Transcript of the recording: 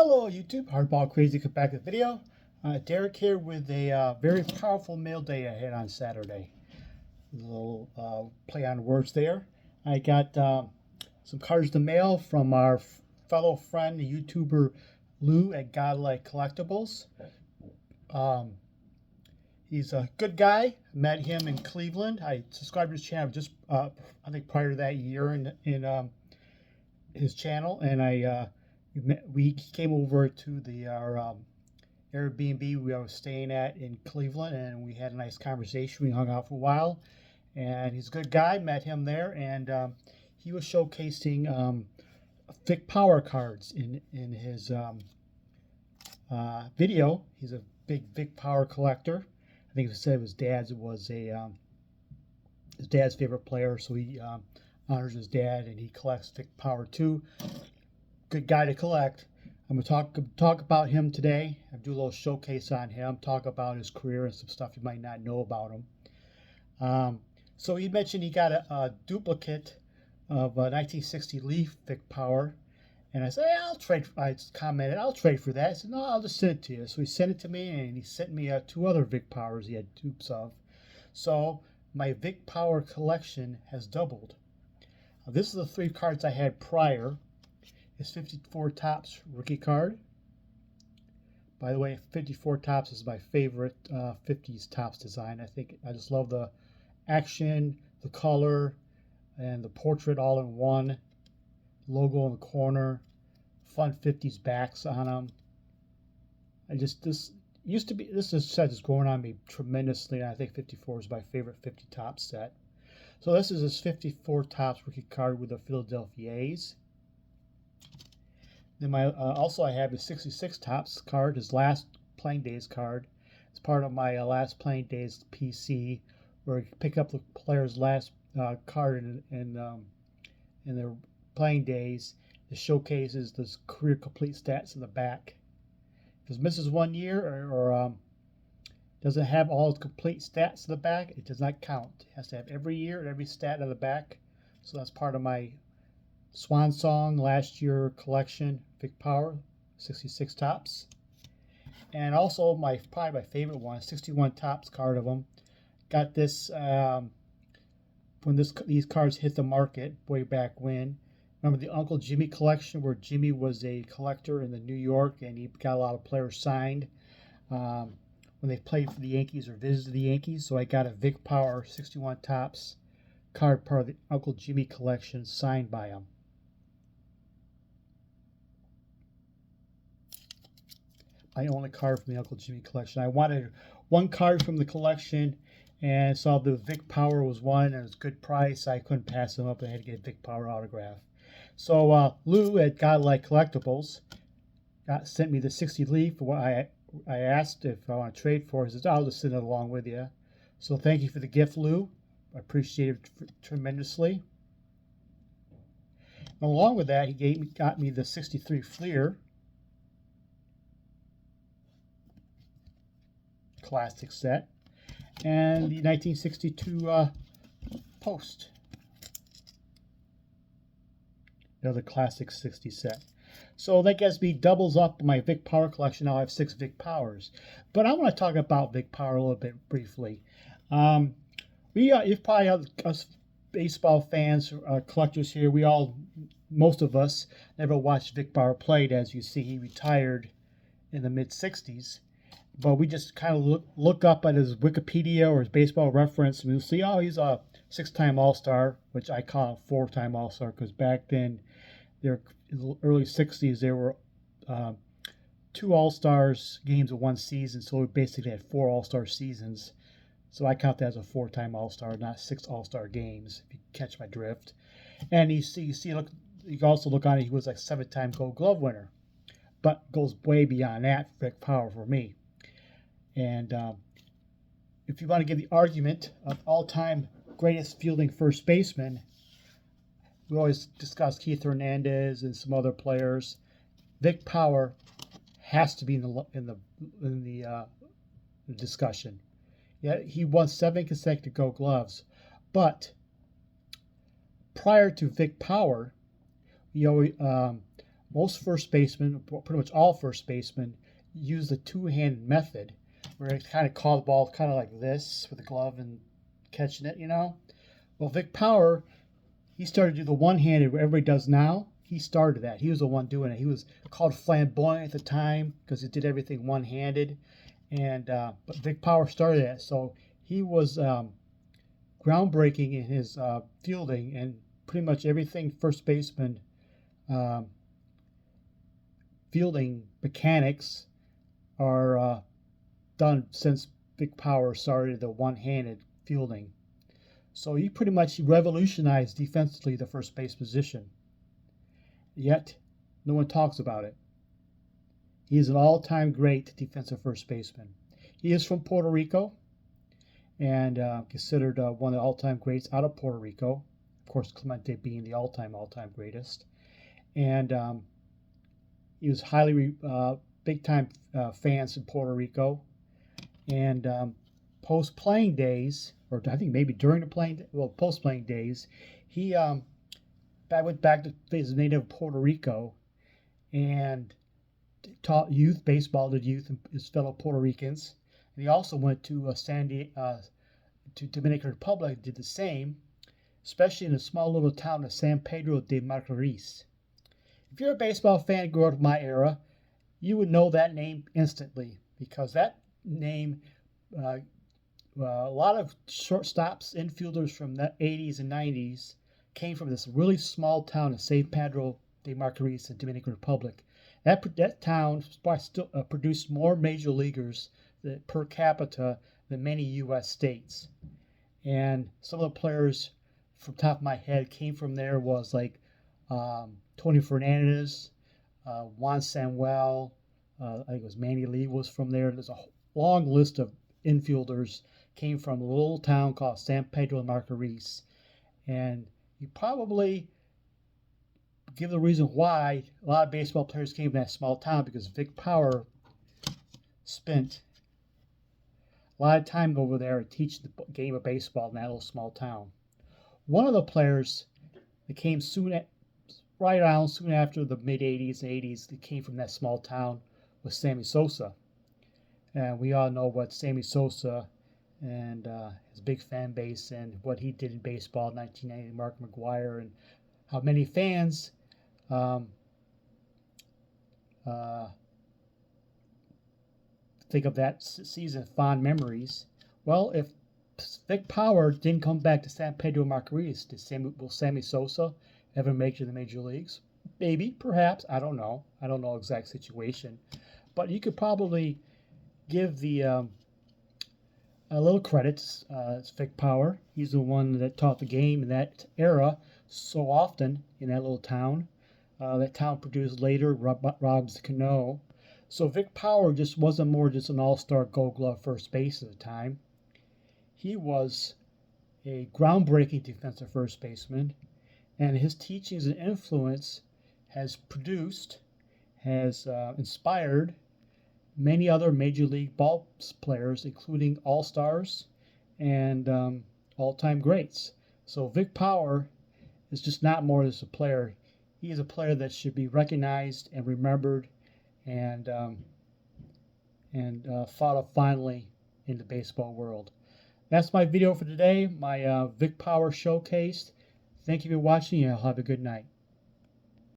Hello YouTube, Hardball Crazy, come back with the video. Derek here with a very powerful mail day I had on Saturday. A little play on words there. I got some cards to mail from our fellow friend, the YouTuber Lou at Godlike Collectibles. He's a good guy. Met him in Cleveland. I subscribed to his channel just I think prior to that year in his channel, and we came over to our Airbnb we were staying at in Cleveland, and we had a nice conversation. We hung out for a while, and he's a good guy. Met him there, and he was showcasing Vic Power cards in his video. He's a big Vic Power collector. I think he said his dad's favorite player, so he honors his dad, and he collects Vic Power too. Good guy to collect. I'm going to talk about him today. I'll do a little showcase on him, talk about his career and some stuff you might not know about him. So he mentioned he got a duplicate of a 1960 Leaf Vic Power, and I said, hey, I commented, I'll trade for that. I said, no, I'll just send it to you. So he sent it to me, and he sent me two other Vic Powers he had dupes of. So my Vic Power collection has doubled. This is the three cards I had prior. His 54 Topps rookie card. By the way, 54 Topps is my favorite 50s Topps design. I just love the action, the color, and the portrait all in one. Logo in the corner, fun 50s backs on them. This set is growing on me tremendously, and I think 54 is my favorite 50 Topps set. So this is his 54 Topps rookie card with the Philadelphia A's. Then I have his 66 Topps card, his last playing days card. It's part of my last playing days PC, where you pick up the player's last card in their playing days. It showcases the career complete stats in the back. If it misses 1 year or doesn't have all its complete stats in the back, it does not count. It has to have every year and every stat in the back. So that's part of my Swan Song last year collection, Vic Power, 66 Topps. And also probably my favorite one, 61 Topps card of them. Got this when these cards hit the market way back when. Remember the Uncle Jimmy collection, where Jimmy was a collector in New York, and he got a lot of players signed when they played for the Yankees or visited the Yankees. So I got a Vic Power 61 Topps card, part of the Uncle Jimmy collection, signed by him. My only card from the Uncle Jimmy collection. I wanted one card from the collection, and saw the Vic Power was one, and it was a good price. I couldn't pass them up. I had to get a Vic Power autograph. So Lou at Godlike Collectibles sent me the 60 Leaf. I asked if I want to trade for it. He says, I'll just send it along with you. So thank you for the gift, Lou. I appreciate it tremendously. And along with that, he got me the 63 Fleer Classic set and the 1962 Post, another Classic 60 set. So that gets me doubles up my Vic Power collection. Now I have 6 Vic Powers. But I want to talk about Vic Power a little bit briefly. You've probably, us baseball fans, collectors here, most of us never watched Vic Power played. As you see, he retired in the mid-60s. But we just kind of look up at his Wikipedia or his baseball reference, and we'll see, oh, he's a 6-time All-Star, which I call a 4-time All-Star, because back then, in the early 60s, there were 2 All-Stars games in one season, so we basically had 4 All-Star seasons. So I count that as a 4-time All-Star, not 6 All-Star games, if you catch my drift. And you can also look on it, he was like 7-time Gold Glove winner, but goes way beyond that, Vic Power for me. And if you want to give the argument of all-time greatest fielding first baseman, we always discuss Keith Hernandez and some other players. Vic Power has to be in the discussion. Yeah, he won 7 consecutive Gold Gloves, but prior to Vic Power, most first basemen, pretty much all first basemen, use the two-handed method, where they kind of call the ball kind of like this with the glove and catching it, you know. Well, Vic Power, he started to do the one-handed, what everybody does now. He started that. He was the one doing it. He was called flamboyant at the time because he did everything one-handed. And but Vic Power started that, so he was groundbreaking in his fielding, and pretty much everything first baseman fielding mechanics are done since Vic Power started the one-handed fielding. So he pretty much revolutionized defensively the first base position. Yet, no one talks about it. He is an all-time great defensive first baseman. He is from Puerto Rico and considered one of the all-time greats out of Puerto Rico. Of course, Clemente being the all-time greatest. And he was highly big-time fans in Puerto Rico. And post-playing days, or I think maybe during the post-playing days, he went back to his native Puerto Rico and taught youth baseball to youth and his fellow Puerto Ricans. And he also went to to Dominican Republic, did the same, especially in a small little town of San Pedro de Macorís. If you're a baseball fan grew up in my era, you would know that name instantly, because that name, a lot of shortstops, infielders from the 80s and 90s came from this really small town of San Pedro de Macorís in Dominican Republic. That town still produced more major leaguers per capita than many U.S. states. And some of the players, from the top of my head, came from there was like Tony Fernandez, Juan Samuel, I think it was Manny Lee was from there. There's a long list of infielders came from a little town called San Pedro de Macorís. And you probably give the reason why a lot of baseball players came from that small town, because Vic Power spent a lot of time over there teaching the game of baseball in that little small town. One of the players that came soon after the mid-'80s and '80s that came from that small town was Sammy Sosa. And we all know what Sammy Sosa and his big fan base and what he did in baseball in 1990, Mark McGwire, and how many fans think of that season fond memories. Well, if Vic Power didn't come back to San Pedro Macorís, will Sammy Sosa ever make it to the major leagues? Maybe, perhaps. I don't know. I don't know the exact situation. But you could probably give the a little credit to Vic Power. He's the one that taught the game in that era so often in that little town. That town produced later Robs Cano. So Vic Power just wasn't more just an all-star Gold Glove first base at the time. He was a groundbreaking defensive first baseman, and his teachings and influence has inspired many other major league ball players, including all-stars and all-time greats. So Vic Power is just not more as a player. He is a player that should be recognized and remembered and thought of fondly in the baseball world. That's my video for today, my Vic Power showcase. Thank you for watching, and have a good night.